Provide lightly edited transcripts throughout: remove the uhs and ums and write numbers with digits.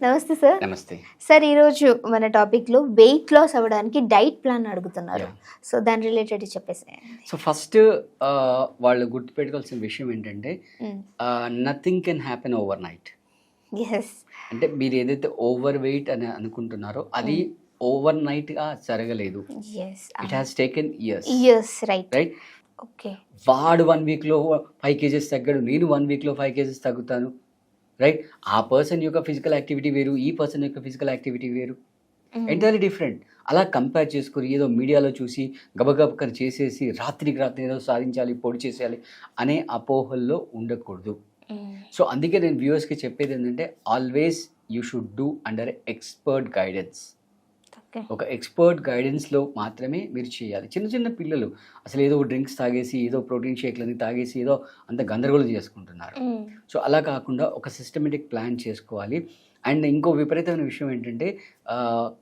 నమస్తే సార్. నమస్తే. సార్, ఈరోజు మన టాపిక్లో వెయిట్ లాస్ అవ్వడానికి డైట్ ప్లాన్ అడుగుతున్నారు. సో దాని రిలేటెడ్ చెప్పేసేయండి. సో ఫస్ట్ వాళ్ళు గుర్తుపెట్టుకోవాల్సిన విషయం ఏంటంటే nothing can happen overnight. Yes. అంటే మీరు ఏదైతే ఓవర్ వెయిట్ అని అనుకుంటున్నారో అది ఓవర్ నైట్గా జరగలేదు. It has taken years. Right. Okay. వాడు 1 వీక్లో 5 కేజెస్ తగ్గాడు, నేను 1 వీక్లో 5 కేజెస్ తగ్గుతాను. రైట్. ఆ పర్సన్ యొక్క ఫిజికల్ యాక్టివిటీ వేరు, ఈ పర్సన్ యొక్క ఫిజికల్ యాక్టివిటీ వేరు, ఎంటైర్లీ డిఫరెంట్. అలా కంపేర్ చేసుకుని ఏదో మీడియాలో చూసి గబగబకర్ చేసేసి రాత్రికి రాత్రి ఏదో సాధించాలి, పొడి చేసేయాలి అనే అపోహల్లో ఉండకూడదు. సో అందుకే నేను వ్యూవర్స్కి చెప్పేది ఏంటంటే always you should do under expert guidance. ఒక ఎక్స్పర్ట్ గైడెన్స్లో మాత్రమే మీరు చేయాలి. చిన్న చిన్న పిల్లలు అసలు ఏదో డ్రింక్స్ తాగేసి ఏదో ప్రోటీన్ షేక్లని తాగేసి ఏదో అంత గందరగోళం చేసుకుంటున్నారు. సో అలా కాకుండా ఒక సిస్టమేటిక్ ప్లాన్ చేసుకోవాలి. అండ్ ఇంకో విపరీతమైన విషయం ఏంటంటే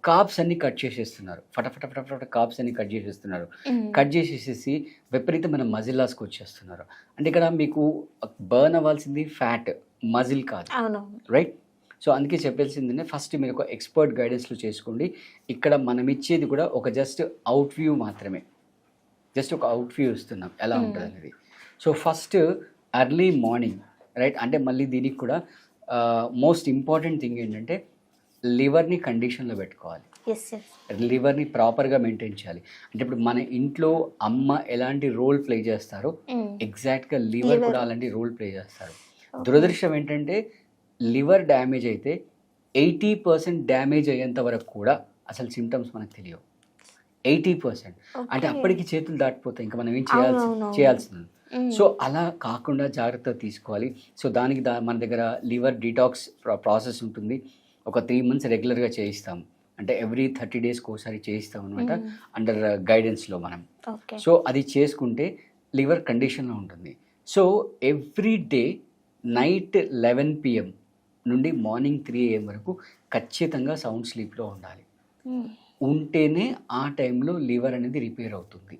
కార్బ్స్ అన్ని కట్ చేసేస్తున్నారు. ఫటఫట కార్బ్స్ అన్ని కట్ చేసేస్తున్నారు. కట్ చేసేసేసి విపరీతమైన మజిల్ లాస్కి వచ్చేస్తున్నారు. అంటే ఇక్కడ మీకు బర్న్ అవ్వాల్సింది ఫ్యాట్, మజిల్ కాదు. రైట్. సో అందుకే చెప్పాల్సిందే ఫస్ట్ మీరు ఒక ఎక్స్పర్ట్ గైడెన్స్లో చేసుకోండి. ఇక్కడ మనం ఇచ్చేది కూడా ఒక జస్ట్ అవుట్ వ్యూ మాత్రమే, జస్ట్ ఒక అవుట్ వ్యూ ఇస్తున్నాం ఎలా ఉంటుంది అనేది. So first early morning, right. అంటే మళ్ళీ దీనికి కూడా మోస్ట్ ఇంపార్టెంట్ థింగ్ ఏంటంటే లివర్ని కండిషన్లో పెట్టుకోవాలి. లివర్ని ప్రాపర్గా మెయింటైన్ చేయాలి. అంటే ఇప్పుడు మన ఇంట్లో అమ్మ ఎలాంటి రోల్ ప్లే చేస్తారో ఎగ్జాక్ట్గా లివర్ కూడా అలాంటి రోల్ ప్లే చేస్తారు. దురదృష్టం ఏంటంటే లివర్ డ్యామేజ్ అయితే 80% డ్యామేజ్ అయ్యేంత వరకు కూడా అసలు సిమ్టమ్స్ మనకు తెలియవు. 80% అంటే అప్పటికి చేతులు దాటిపోతాయి, ఇంకా మనం ఏం చేయాల్సింది. సో అలా కాకుండా జాగ్రత్త తీసుకోవాలి. సో దానికి మన దగ్గర లివర్ డీటాక్స్ ప్రాసెస్ ఉంటుంది. ఒక 3 months రెగ్యులర్గా చేయిస్తాం. అంటే ఎవ్రీ 30 daysకి ఒకసారి చేయిస్తాం అనమాట అండర్ గైడెన్స్లో మనం. సో అది చేసుకుంటే లివర్ కండిషన్లో ఉంటుంది. So every day night 11 PM నుండి మార్నింగ్ 3 AM వరకు ఖచ్చితంగా సౌండ్ స్లీప్లో ఉండాలి. ఉంటేనే ఆ టైంలో లివర్ అనేది రిపేర్ అవుతుంది.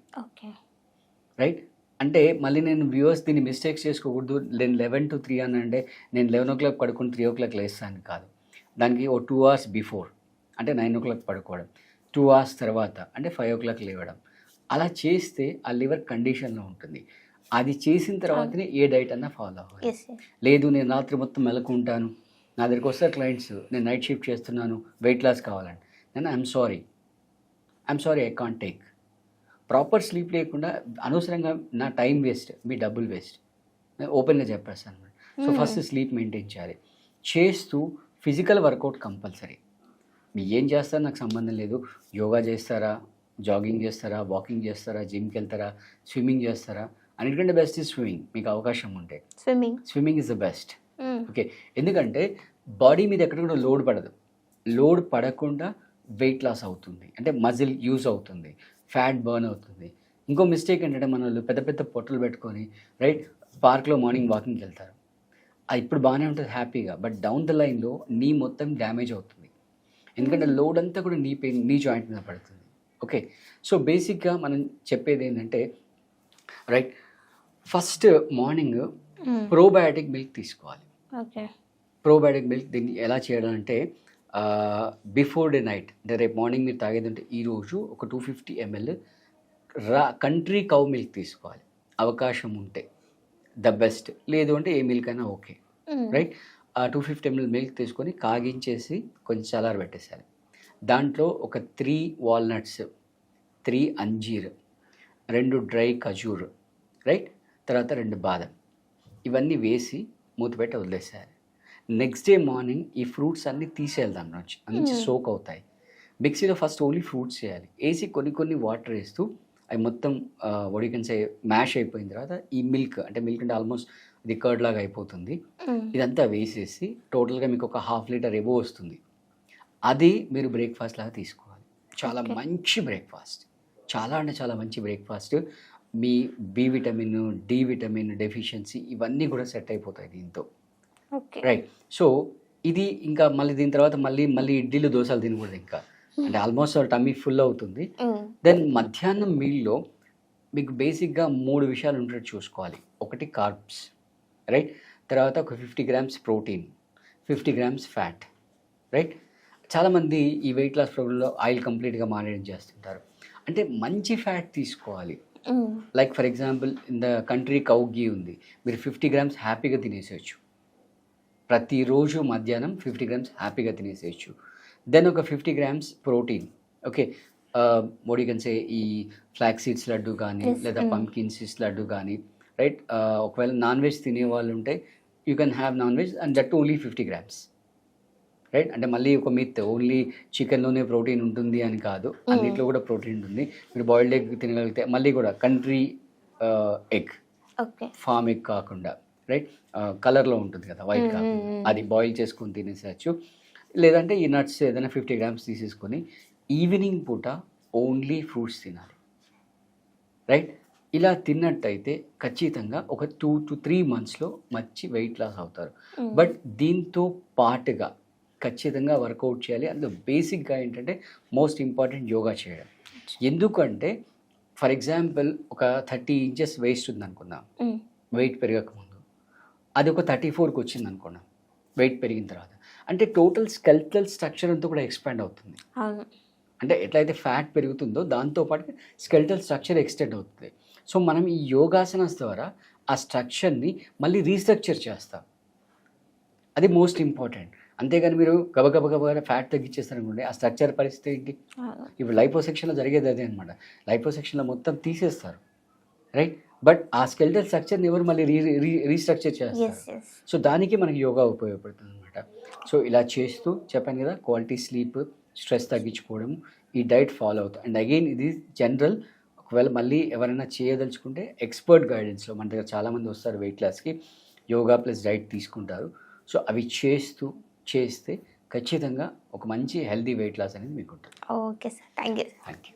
రైట్. అంటే మళ్ళీ నేను వ్యూవర్స్ దీన్ని మిస్టేక్స్ చేసుకోకూడదు. నేను 11 to 3 అని అంటే నేను 11 o'clock పడుకొని 3 o'clock లేస్తాను కాదు. దానికి ఓ 2 hours బిఫోర్ అంటే 9 o'clock పడుకోవడం, 2 hours తర్వాత అంటే 5 o'clock లేవడం. అలా చేస్తే ఆ లివర్ కండిషన్లో ఉంటుంది. అది చేసిన తర్వాతనే ఏ డైట్ అన్నా ఫాలో అవ్వాలి. లేదు నేను రాత్రి మొత్తం మెలకుంటాను, నా దగ్గరికి వస్తారు క్లయింట్స్, నేను నైట్ షిఫ్ట్ చేస్తున్నాను, వెయిట్ లాస్ కావాలండి, నేను I'm sorry I can't take. Proper sleep లేకుండా అనవసరంగా నా టైం వేస్ట్, మీ డబ్బులు వేస్ట్. నేను ఓపెన్గా చెప్పేస్తాను అనమాట. సో ఫస్ట్ స్లీప్ మెయింటైన్ చేయాలి. చేస్తూ ఫిజికల్ వర్కౌట్ కంపల్సరీ. మీరు ఏం చేస్తారో నాకు సంబంధం లేదు. యోగా చేస్తారా, జాగింగ్ చేస్తారా, వాకింగ్ చేస్తారా, జిమ్కి వెళ్తారా, స్విమ్మింగ్ చేస్తారా, అన్నిటికంటే బెస్ట్ ఇస్ స్విమ్మింగ్. మీకు అవకాశం ఉంటే swimming is the best. Okay. ఎందుకంటే బాడీ మీద ఎక్కడ కూడా లోడ్ పడదు. లోడ్ పడకుండా వెయిట్ లాస్ అవుతుంది, అంటే మజిల్ యూజ్ అవుతుంది, ఫ్యాట్ బర్న్ అవుతుంది. ఇంకో మిస్టేక్ ఏంటంటే మన వాళ్ళు పెద్ద పెద్ద పొట్టలు పెట్టుకొని రైట్ పార్క్లో మార్నింగ్ వాకింగ్కి వెళ్తారు. అది ఇప్పుడు బాగానే ఉంటుంది హ్యాపీగా, బట్ డౌన్ ద లైన్లో నీ మొత్తం డ్యామేజ్ అవుతుంది. ఎందుకంటే లోడ్ అంతా కూడా నీ జాయింట్ మీద పడుతుంది. ఓకే. సో బేసిక్గా మనం చెప్పేది ఏంటంటే right first morning probiotic milk తీసుకోవాలి. ప్రోబయాటిక్ మిల్క్ దీన్ని ఎలా చేయడం అంటే బిఫోర్ డే నైట్, అంటే రేపు మార్నింగ్ మీరు తాగేది అంటే ఈరోజు ఒక 250 ml కంట్రీ కౌ మిల్క్ తీసుకోవాలి. అవకాశం ఉంటే ద బెస్ట్, లేదు అంటే ఏ మిల్క్ అయినా ఓకే. రైట్. ఆ 250 ml మిల్క్ తీసుకొని కాగించేసి కొంచెం చల్లార పెట్టేసాలి. దాంట్లో ఒక 3 వాల్నట్స్, 3 అంజీర్, 2 డ్రై ఖజూర్, రైట్, తర్వాత 2 బాదం, ఇవన్నీ వేసి మూత పెట్టి వదిలేసేయాలి. నెక్స్ట్ డే మార్నింగ్ ఈ ఫ్రూట్స్ అన్నీ తీసేయాలి, దాని నుంచి సోక్ అవుతాయి. మిక్సీలో ఫస్ట్ ఓన్లీ ఫ్రూట్స్ చేయాలి. వేసి కొన్ని వాటర్ వేస్తూ అవి మొత్తం వడికన్సే మ్యాష్ అయిపోయిన తర్వాత ఈ మిల్క్ అంటే ఆల్మోస్ట్ ఇది కర్డ్ లాగా అయిపోతుంది. ఇదంతా వేసేసి టోటల్గా మీకు ఒక 1/2 liter ఎబో వస్తుంది. అది మీరు బ్రేక్ఫాస్ట్ లాగా తీసుకోవాలి. చాలా మంచి బ్రేక్ఫాస్ట్, చాలా అంటే చాలా మంచి బ్రేక్ఫాస్ట్. మీ B vitamin, D vitamin deficiency ఇవన్నీ కూడా సెట్ అయిపోతాయి దీంతో. రైట్. సో ఇది ఇంకా మళ్ళీ దీని తర్వాత మళ్ళీ ఇడ్లీలు దోశలు తినకూడదు ఇంకా, అంటే ఆల్మోస్ట్ టమ్మీ ఫుల్ అవుతుంది. దెన్ మధ్యాహ్నం మీల్లో మీకు బేసిక్గా 3 విషయాలు ఉండేటట్టు చూసుకోవాలి. ఒకటి కార్బ్స్, రైట్, తర్వాత ఒక 50 grams protein, 50 grams fat, right. చాలామంది ఈ వెయిట్ లాస్ ప్రోగ్రాంలో ఆయిల్ కంప్లీట్గా మానేయడం చేస్తుంటారు. అంటే మంచి ఫ్యాట్ తీసుకోవాలి. Like for example in the country cow ghee ఉంది, మీరు 50 గ్రామ్స్ హ్యాపీగా తినేసేయచ్చు. ప్రతిరోజు మధ్యాహ్నం 50 గ్రామ్స్ హ్యాపీగా తినేసేయచ్చు. దెన్ ఒక 50 గ్రామ్స్ ప్రోటీన్. ఓకే, మోడీ కన్సే ఈ ఫ్లాక్ సీడ్స్ లడ్డు కానీ లేదా పంకిన్ సీడ్స్ లడ్డు కానీ, రైట్. ఒకవేళ నాన్ వెజ్ తినే వాళ్ళు ఉంటే you can have non veg and that only 50 grams, right. అంటే మళ్ళీ ఒక మిత్ ఓన్లీ చికెన్లోనే ప్రోటీన్ ఉంటుంది అని కాదు, అన్నిట్లో కూడా ప్రోటీన్ ఉంటుంది. మీరు బాయిల్డ్ ఎగ్ తినగలిగితే మళ్ళీ కూడా కంట్రీ ఎగ్, ఫామ్ ఎగ్ కాకుండా, రైట్, కలర్లో ఉంటుంది కదా వైట్ కాకుండా, అది బాయిల్ చేసుకొని తినేసేయచ్చు. లేదంటే ఈ నట్స్ ఏదైనా 50 గ్రామ్స్ తీసేసుకొని ఈవినింగ్ పూట ఓన్లీ ఫ్రూట్స్ తినాలి, రైట్. ఇలా తిన్నట్టయితే ఖచ్చితంగా ఒక 2 to 3 monthsలో మంచి వెయిట్ లాస్ అవుతారు. బట్ దీంతో పాటుగా ఖచ్చితంగా వర్కౌట్ చేయాలి. అందులో బేసిక్గా ఏంటంటే మోస్ట్ ఇంపార్టెంట్ యోగా చేయడం. ఎందుకంటే ఫర్ ఎగ్జాంపుల్ ఒక 30 inches వేస్ట్ ఉంది అనుకుందాం, వెయిట్ పెరగకముందు, అది ఒక 34కి వచ్చింది అనుకున్నాం వెయిట్ పెరిగిన తర్వాత, అంటే టోటల్ స్కెల్టల్ స్ట్రక్చర్ అంతా కూడా ఎక్స్పాండ్ అవుతుంది. అంటే ఎట్లయితే ఫ్యాట్ పెరుగుతుందో దాంతోపాటు స్కెల్టల్ స్ట్రక్చర్ ఎక్స్టెండ్ అవుతుంది. సో మనం ఈ యోగాసనాస్ ద్వారా ఆ స్ట్రక్చర్ని మళ్ళీ రీస్ట్రక్చర్ చేస్తాం. అది మోస్ట్ ఇంపార్టెంట్. అంతేగాని మీరు గబగబా ఫ్యాట్ తగ్గించేస్తారనుకోండి, ఆ స్ట్రక్చర్ పరిస్థితి ఏంటి? ఇప్పుడు లైపోసెక్షన్లో జరిగేది అదే అనమాట. లైపోసెక్షన్లో మొత్తం తీసేస్తారు, రైట్. బట్ ఆ స్కెల్టల్ స్ట్రక్చర్ని ఎవరు మళ్ళీ రీస్ట్రక్చర్ చేస్తారు. సో దానికి మనకి యోగా ఉపయోగపడుతుంది అనమాట. సో ఇలా చేస్తూ చెప్పాను కదా, క్వాలిటీ స్లీప్, స్ట్రెస్ తగ్గించుకోవడం, ఈ డైట్ ఫాలో అవుతాం. అండ్ అగైన్ ఇది జనరల్. ఒకవేళ మళ్ళీ ఎవరైనా చేయదలుచుకుంటే ఎక్స్పర్ట్ గైడెన్స్లో మన దగ్గర చాలామంది వస్తారు వెయిట్ లాస్కి, యోగా ప్లస్ డైట్ తీసుకుంటారు. సో అవి చేస్తే ఖచ్చితంగా ఒక మంచి హెల్దీ వెయిట్ లాస్ అనేది మీకు ఉంటుంది. Okay sir, thank you. Thank you.